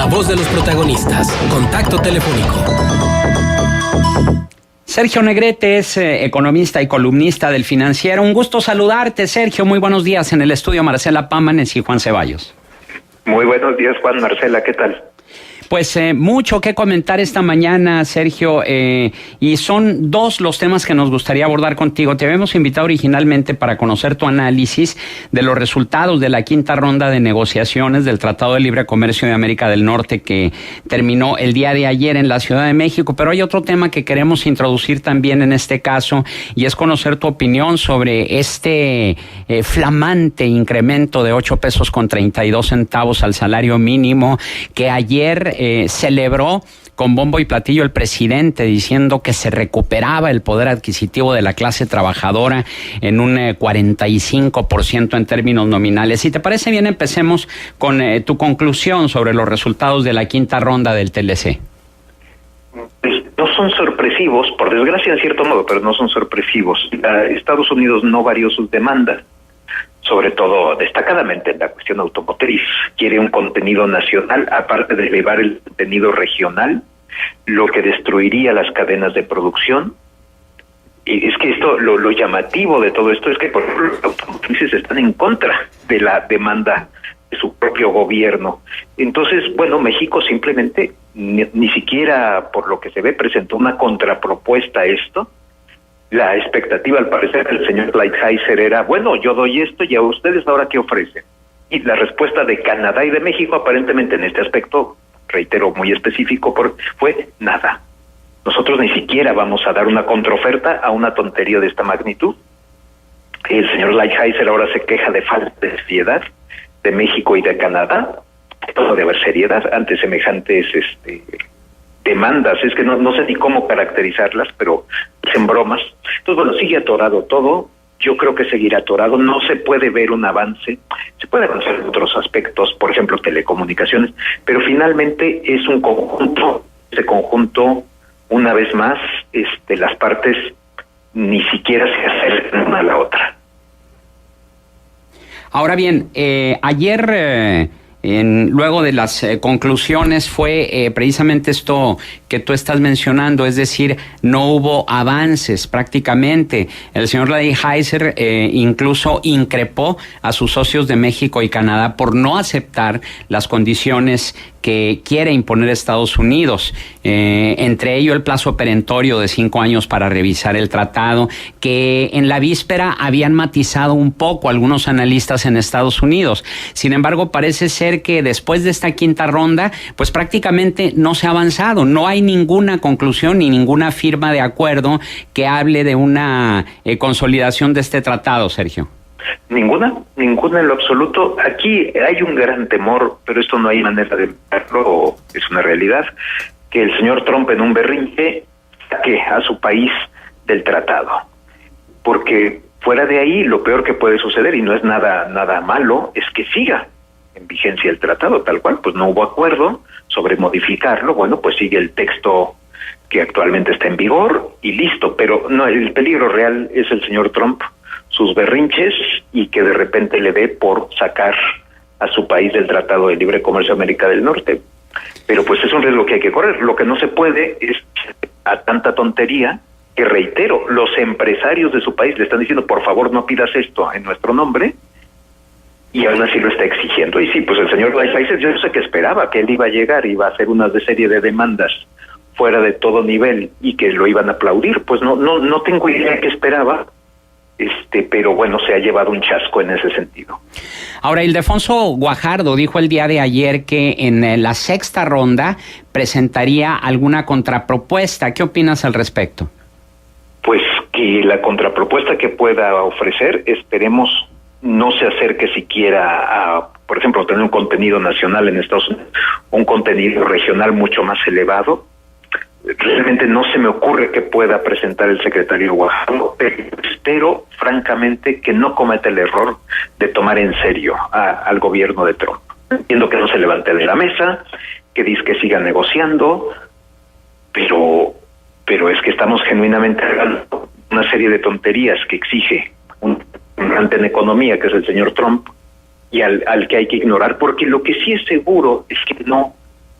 La voz de los protagonistas. Contacto telefónico. Sergio Negrete es economista y columnista del Financiero. Un gusto saludarte, Sergio. Muy buenos días en el estudio Marcela Pámanes y Juan Ceballos. Muy buenos días, Juan. Marcela, ¿qué tal? Pues mucho que comentar esta mañana, Sergio, y son dos los temas que nos gustaría abordar contigo. Te habíamos invitado originalmente para conocer tu análisis de los resultados de la quinta ronda de negociaciones del Tratado de Libre Comercio de América del Norte que terminó el día de ayer en la Ciudad de México, pero hay otro tema que queremos introducir también en este caso y es conocer tu opinión sobre este flamante incremento de 8 pesos con 32 centavos al salario mínimo que ayer celebró con bombo y platillo el presidente diciendo que se recuperaba el poder adquisitivo de la clase trabajadora en un 45% en términos nominales. Si te parece bien, empecemos con tu conclusión sobre los resultados de la quinta ronda del TLC. Pues no son sorpresivos, por desgracia en cierto modo, pero no son sorpresivos. Estados Unidos no varió sus demandas, sobre todo destacadamente en la cuestión automotriz. Quiere un contenido nacional, aparte de elevar el contenido regional, lo que destruiría las cadenas de producción. Y es que esto, lo llamativo de todo esto es que, por ejemplo, los automotrices están en contra de la demanda de su propio gobierno. Entonces, bueno, México simplemente ni siquiera, por lo que se ve, presentó una contrapropuesta a esto. La expectativa, al parecer, del señor Lighthizer era, bueno, yo doy esto y a ustedes ahora ¿qué ofrecen? Y la respuesta de Canadá y de México, aparentemente en este aspecto, reitero, muy específico, fue nada. Nosotros ni siquiera vamos a dar una contraoferta a una tontería de esta magnitud. El señor Lighthizer ahora se queja de falta de seriedad de México y de Canadá. Todo debe haber seriedad ante semejantes demandas. Es que no sé ni cómo caracterizarlas, pero en bromas. Entonces, bueno, sigue atorado todo. Yo creo que seguirá atorado. No se puede ver un avance. Se puede avanzar en otros aspectos, por ejemplo, telecomunicaciones, pero finalmente es un conjunto. Ese conjunto, una vez más, las partes ni siquiera se acercan una a la otra. Ahora bien, ayer... luego de las conclusiones fue precisamente esto que tú estás mencionando, es decir, no hubo avances prácticamente. El señor Lighthizer incluso increpó a sus socios de México y Canadá por no aceptar las condiciones que quiere imponer Estados Unidos, entre ello el plazo perentorio de 5 años para revisar el tratado, que en la víspera habían matizado un poco algunos analistas en Estados Unidos. Sin embargo, parece ser que después de esta quinta ronda, pues prácticamente no se ha avanzado. No hay ninguna conclusión ni ninguna firma de acuerdo que hable de una consolidación de este tratado, Sergio. Ninguna en lo absoluto. Aquí hay un gran temor, pero esto no hay manera de verlo, es una realidad, que el señor Trump en un berrinche saque a su país del tratado. Porque fuera de ahí, lo peor que puede suceder, y no es nada malo, es que siga en vigencia el tratado, tal cual, pues no hubo acuerdo sobre modificarlo, bueno, pues sigue el texto que actualmente está en vigor y listo, pero no, el peligro real es el señor Trump, sus berrinches y que de repente le dé por sacar a su país del Tratado de Libre Comercio de América del Norte. Pero pues es un riesgo que hay que correr. Lo que no se puede es a tanta tontería que, reitero, los empresarios de su país le están diciendo, por favor no pidas esto en nuestro nombre, y aún así lo está exigiendo. Y sí, pues el señor Lighthizer, yo sé que esperaba que él iba a llegar, iba a hacer una serie de demandas fuera de todo nivel y que lo iban a aplaudir. Pues no tengo idea de qué esperaba, pero bueno, se ha llevado un chasco en ese sentido. Ahora, Ildefonso Guajardo dijo el día de ayer que en la sexta ronda presentaría alguna contrapropuesta. ¿Qué opinas al respecto? Pues que la contrapropuesta que pueda ofrecer, esperemos no se acerque siquiera a, por ejemplo, tener un contenido nacional en Estados Unidos, un contenido regional mucho más elevado. Realmente no se me ocurre que pueda presentar el secretario Guajardo, pero espero, francamente, que no cometa el error de tomar en serio al gobierno de Trump. Entiendo que no se levante de la mesa, que dice que siga negociando, pero es que estamos genuinamente hablando una serie de tonterías que exige un gigante en economía, que es el señor Trump, y al que hay que ignorar, porque lo que sí es seguro es que no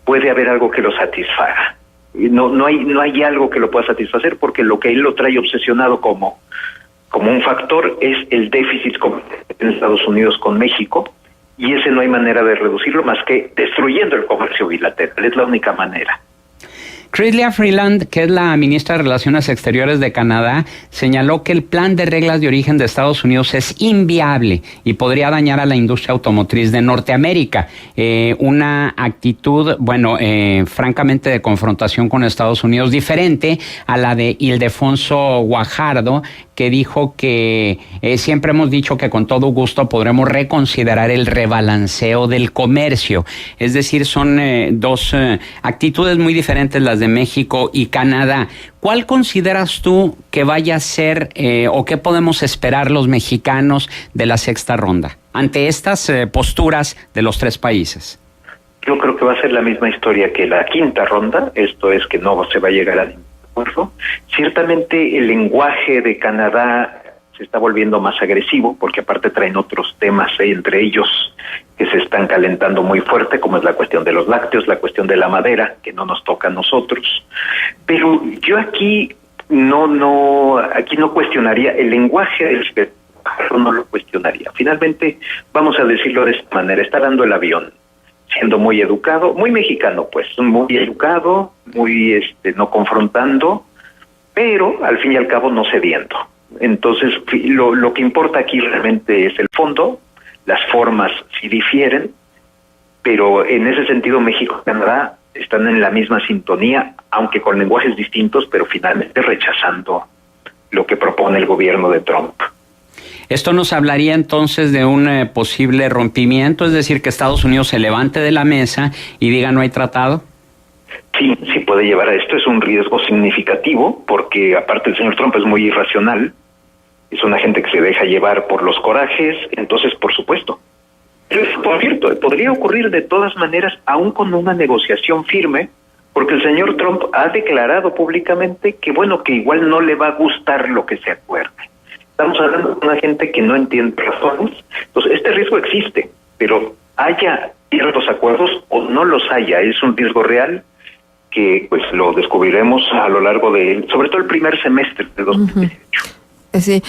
puede haber algo que lo satisfaga. No hay algo que lo pueda satisfacer, porque lo que él lo trae obsesionado como un factor es el déficit en Estados Unidos con México, y ese no hay manera de reducirlo más que destruyendo el comercio bilateral. Es la única manera. Chryslia Freeland, que es la ministra de Relaciones Exteriores de Canadá, señaló que el plan de reglas de origen de Estados Unidos es inviable y podría dañar a la industria automotriz de Norteamérica. Una actitud, francamente de confrontación con Estados Unidos, diferente a la de Ildefonso Guajardo, que dijo que siempre hemos dicho que con todo gusto podremos reconsiderar el rebalanceo del comercio. Es decir, son dos actitudes muy diferentes las de México y Canadá. ¿Cuál consideras tú que vaya a ser o qué podemos esperar los mexicanos de la sexta ronda ante estas posturas de los tres países? Yo creo que va a ser la misma historia que la quinta ronda, esto es que no se va a llegar a ningún acuerdo. Ciertamente el lenguaje de Canadá se está volviendo más agresivo, porque aparte traen otros temas, entre ellos que se están calentando muy fuerte, como es la cuestión de los lácteos, la cuestión de la madera, que no nos toca a nosotros. Pero yo aquí no cuestionaría el lenguaje del no lo cuestionaría. Finalmente, vamos a decirlo de esta manera, está dando el avión, siendo muy educado, muy mexicano, pues, muy educado, muy no confrontando, pero al fin y al cabo no cediendo. Entonces, lo que importa aquí realmente es el fondo. Las formas sí difieren, pero en ese sentido México y Canadá están en la misma sintonía, aunque con lenguajes distintos, pero finalmente rechazando lo que propone el gobierno de Trump. ¿Esto nos hablaría entonces de un posible rompimiento? Es decir, que Estados Unidos se levante de la mesa y diga no hay tratado. Sí puede llevar a esto. Es un riesgo significativo, porque aparte el señor Trump es muy irracional, es una gente que se deja llevar por los corajes, entonces por supuesto. Pero por cierto, podría ocurrir de todas maneras, aún con una negociación firme, porque el señor Trump ha declarado públicamente que que igual no le va a gustar lo que se acuerde. Estamos hablando de una gente que no entiende razones. Entonces, este riesgo existe, pero haya ciertos acuerdos o no los haya, es un riesgo real que pues lo descubriremos a lo largo sobre todo el primer semestre de 2018. Sí.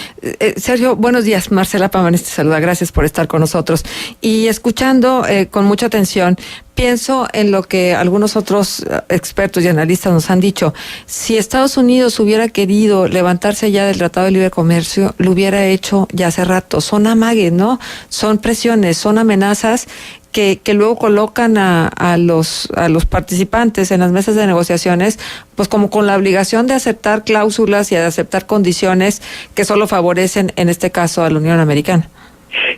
Sergio, buenos días. Marcela Pavanes te saluda. Gracias por estar con nosotros. Y escuchando con mucha atención, pienso en lo que algunos otros expertos y analistas nos han dicho. Si Estados Unidos hubiera querido levantarse ya del Tratado de Libre Comercio, lo hubiera hecho ya hace rato. Son amagues, ¿no? Son presiones, son amenazas que luego colocan a los participantes en las mesas de negociaciones, pues como con la obligación de aceptar cláusulas y de aceptar condiciones que solo favorecen, en este caso, a la Unión Americana.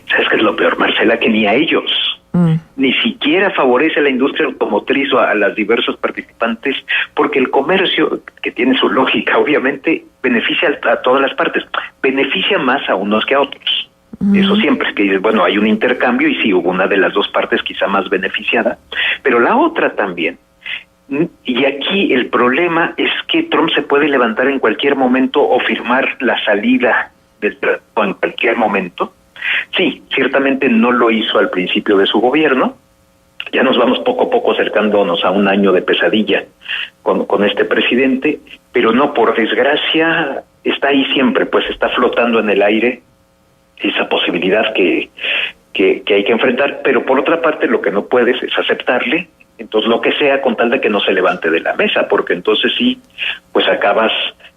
¿Sabes qué es lo peor, Marcela? Que ni a ellos, ni siquiera favorece a la industria automotriz o a las diversos participantes, porque el comercio, que tiene su lógica, obviamente, beneficia a todas las partes, beneficia más a unos que a otros. Eso siempre es que dices, hay un intercambio y sí hubo una de las dos partes quizá más beneficiada, pero la otra también. Y aquí el problema es que Trump se puede levantar en cualquier momento o firmar la salida del tratado en cualquier momento. Sí, ciertamente no lo hizo al principio de su gobierno. Ya nos vamos poco a poco acercándonos a un año de pesadilla con este presidente, pero no, por desgracia, está ahí siempre, pues está flotando en el aire esa posibilidad que hay que enfrentar, pero por otra parte lo que no puedes es aceptarle, entonces lo que sea con tal de que no se levante de la mesa, porque entonces sí, pues acabas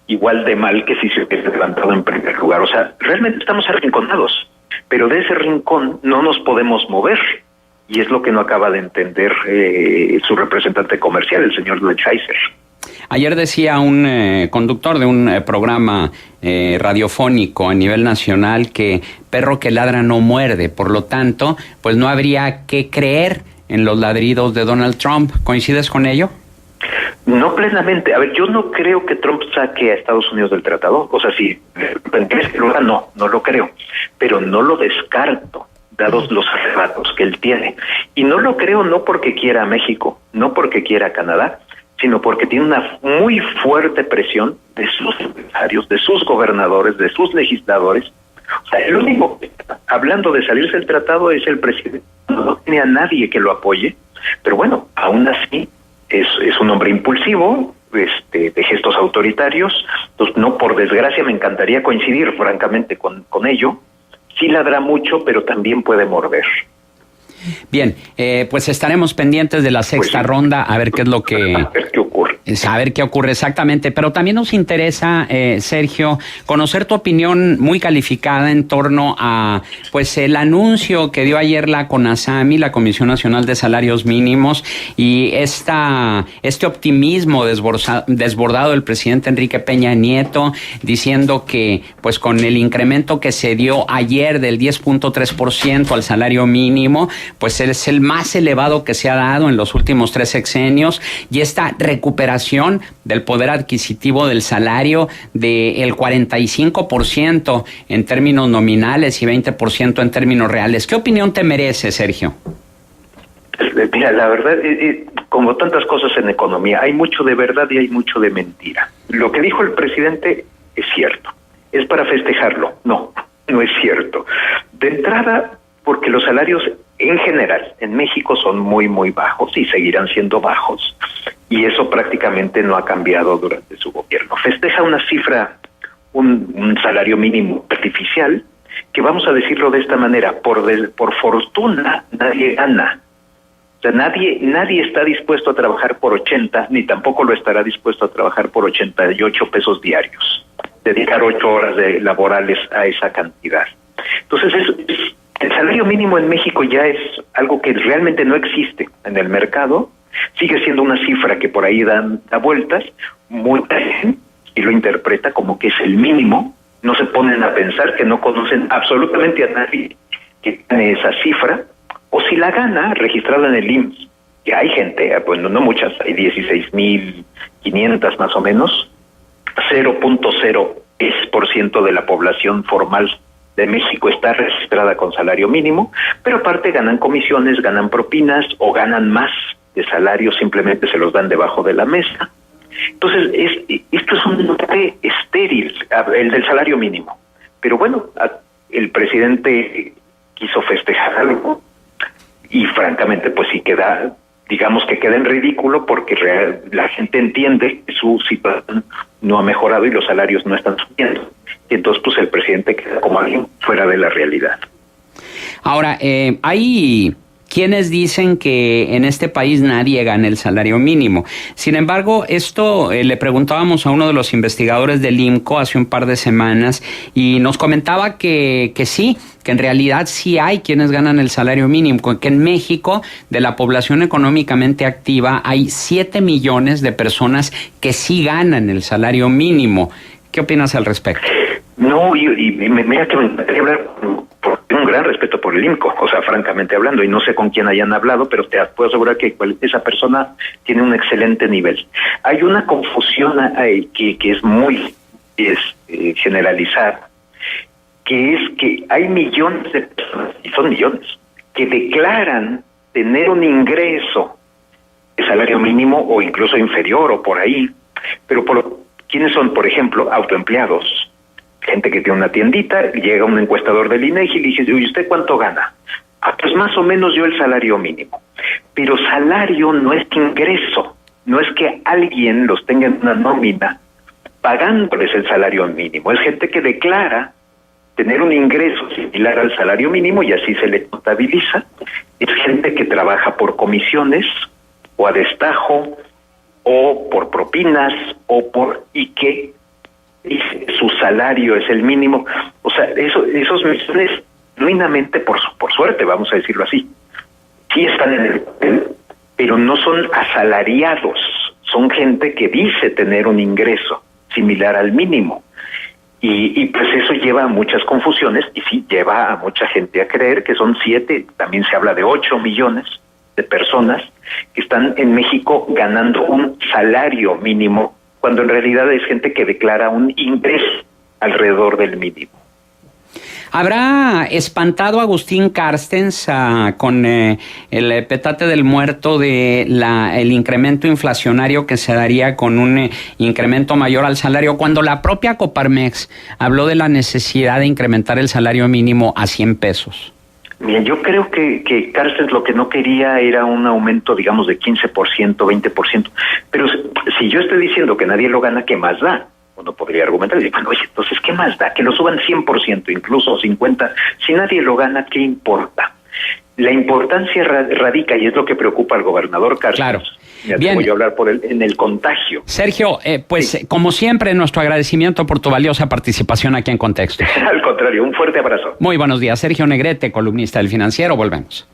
igual de mal que si se hubiese levantado en primer lugar. O sea, realmente estamos arrinconados, pero de ese rincón no nos podemos mover, y es lo que no acaba de entender su representante comercial, el señor Gleichheiser. Ayer decía un conductor de un programa radiofónico a nivel nacional que perro que ladra no muerde, por lo tanto, pues no habría que creer en los ladridos de Donald Trump. ¿Coincides con ello? No plenamente. A ver, yo no creo que Trump saque a Estados Unidos del tratado. O sea, si crees que lo haga, no lo creo. Pero no lo descarto, dados los arrebatos que él tiene. Y no lo creo no porque quiera a México, no porque quiera a Canadá, sino porque tiene una muy fuerte presión de sus empresarios, de sus gobernadores, de sus legisladores. O sea, el único que está hablando de salirse del tratado es el presidente. No tiene a nadie que lo apoye, pero aún así es un hombre impulsivo, de gestos autoritarios. Entonces, no, por desgracia, me encantaría coincidir francamente con ello. Sí ladra mucho, pero también puede morder. Bien, pues estaremos pendientes de la sexta ronda, a ver qué es lo que... A ver qué ocurre. Saber qué ocurre exactamente, pero también nos interesa, Sergio, conocer tu opinión muy calificada en torno a, pues, el anuncio que dio ayer la CONASAMI, la Comisión Nacional de Salarios Mínimos, y este optimismo desbordado del presidente Enrique Peña Nieto, diciendo que, pues, con el incremento que se dio ayer del 10.3% al salario mínimo, pues es el más elevado que se ha dado en los últimos 3 sexenios, y esta recuperación del poder adquisitivo del salario del 45% en términos nominales y 20% en términos reales. ¿Qué opinión te merece, Sergio? Mira, la verdad, como tantas cosas en economía, hay mucho de verdad y hay mucho de mentira. Lo que dijo el presidente es cierto. ¿Es para festejarlo? No es cierto. De entrada, porque los salarios en general en México son muy, muy bajos y seguirán siendo bajos. Y eso prácticamente no ha cambiado durante su gobierno. Festeja una cifra, un salario mínimo artificial, que vamos a decirlo de esta manera, por fortuna nadie gana. O sea, nadie está dispuesto a trabajar por 80, ni tampoco lo estará dispuesto a trabajar por 88 pesos diarios. Dedicar 8 horas laborales a esa cantidad. Entonces, el salario mínimo en México ya es algo que realmente no existe en el mercado. Sigue siendo una cifra que por ahí da vueltas, mucha gente y lo interpreta como que es el mínimo. No se ponen a pensar que no conocen absolutamente a nadie que gane esa cifra, o si la gana, registrada en el IMSS, que hay gente, bueno, no muchas, hay 16,500 más o menos, 0.0% de la población formal de México está registrada con salario mínimo, pero aparte ganan comisiones, ganan propinas o ganan más de salario, simplemente se los dan debajo de la mesa. Entonces, esto es un debate estéril, el del salario mínimo. Pero bueno, el presidente quiso festejar algo y francamente, pues sí queda, digamos que queda en ridículo porque la gente entiende que su situación no ha mejorado y los salarios no están subiendo. Y entonces, pues el presidente queda como alguien fuera de la realidad. Ahora, hay quienes dicen que en este país nadie gana el salario mínimo. Sin embargo, esto le preguntábamos a uno de los investigadores del IMCO hace un par de semanas y nos comentaba que sí, que en realidad sí hay quienes ganan el salario mínimo, que en México, de la población económicamente activa, hay 7 millones de personas que sí ganan el salario mínimo. ¿Qué opinas al respecto? No, y mira que me encantaría hablar tengo un gran respeto por el IMCO, o sea, francamente hablando, y no sé con quién hayan hablado, pero te puedo asegurar que esa persona tiene un excelente nivel. Hay una confusión ahí que es muy generalizada, que es que hay millones de personas, y son millones, que declaran tener un ingreso de salario mínimo o incluso inferior o por ahí, pero ¿quiénes son? Por ejemplo, autoempleados. Gente que tiene una tiendita, llega un encuestador del INEGI y le dice, ¿y usted cuánto gana? Pues más o menos yo el salario mínimo. Pero salario no es ingreso, no es que alguien los tenga en una nómina pagándoles el salario mínimo. Es gente que declara tener un ingreso similar al salario mínimo y así se le contabiliza. Es gente que trabaja por comisiones o a destajo o por propinas y que su salario es el mínimo. O sea, esos millones, genuinamente, por suerte, vamos a decirlo así, sí están en el papel, pero no son asalariados, son gente que dice tener un ingreso similar al mínimo. Y pues eso lleva a muchas confusiones y sí lleva a mucha gente a creer que son 7, también se habla de 8 millones de personas que están en México ganando un salario mínimo, cuando en realidad es gente que declara un ingreso alrededor del mínimo. ¿Habrá espantado a Agustín Carstens con el petate del muerto de el incremento inflacionario que se daría con un incremento mayor al salario, cuando la propia Coparmex habló de la necesidad de incrementar el salario mínimo a 100 pesos? Bien, yo creo que Carstens lo que no quería era un aumento, digamos, de 15%, 20%. Pero si yo estoy diciendo que nadie lo gana, ¿qué más da? Uno podría argumentar y decir, bueno, oye, entonces, ¿qué más da? Que lo suban 100%, incluso 50%. Si nadie lo gana, ¿qué importa? La importancia radica, y es lo que preocupa al gobernador Carstens. Claro. Bien. Voy a hablar en el contagio. Sergio, pues como siempre, nuestro agradecimiento por tu valiosa participación aquí en Contexto. Al contrario, un fuerte abrazo. Muy buenos días, Sergio Negrete, columnista del Financiero. Volvemos.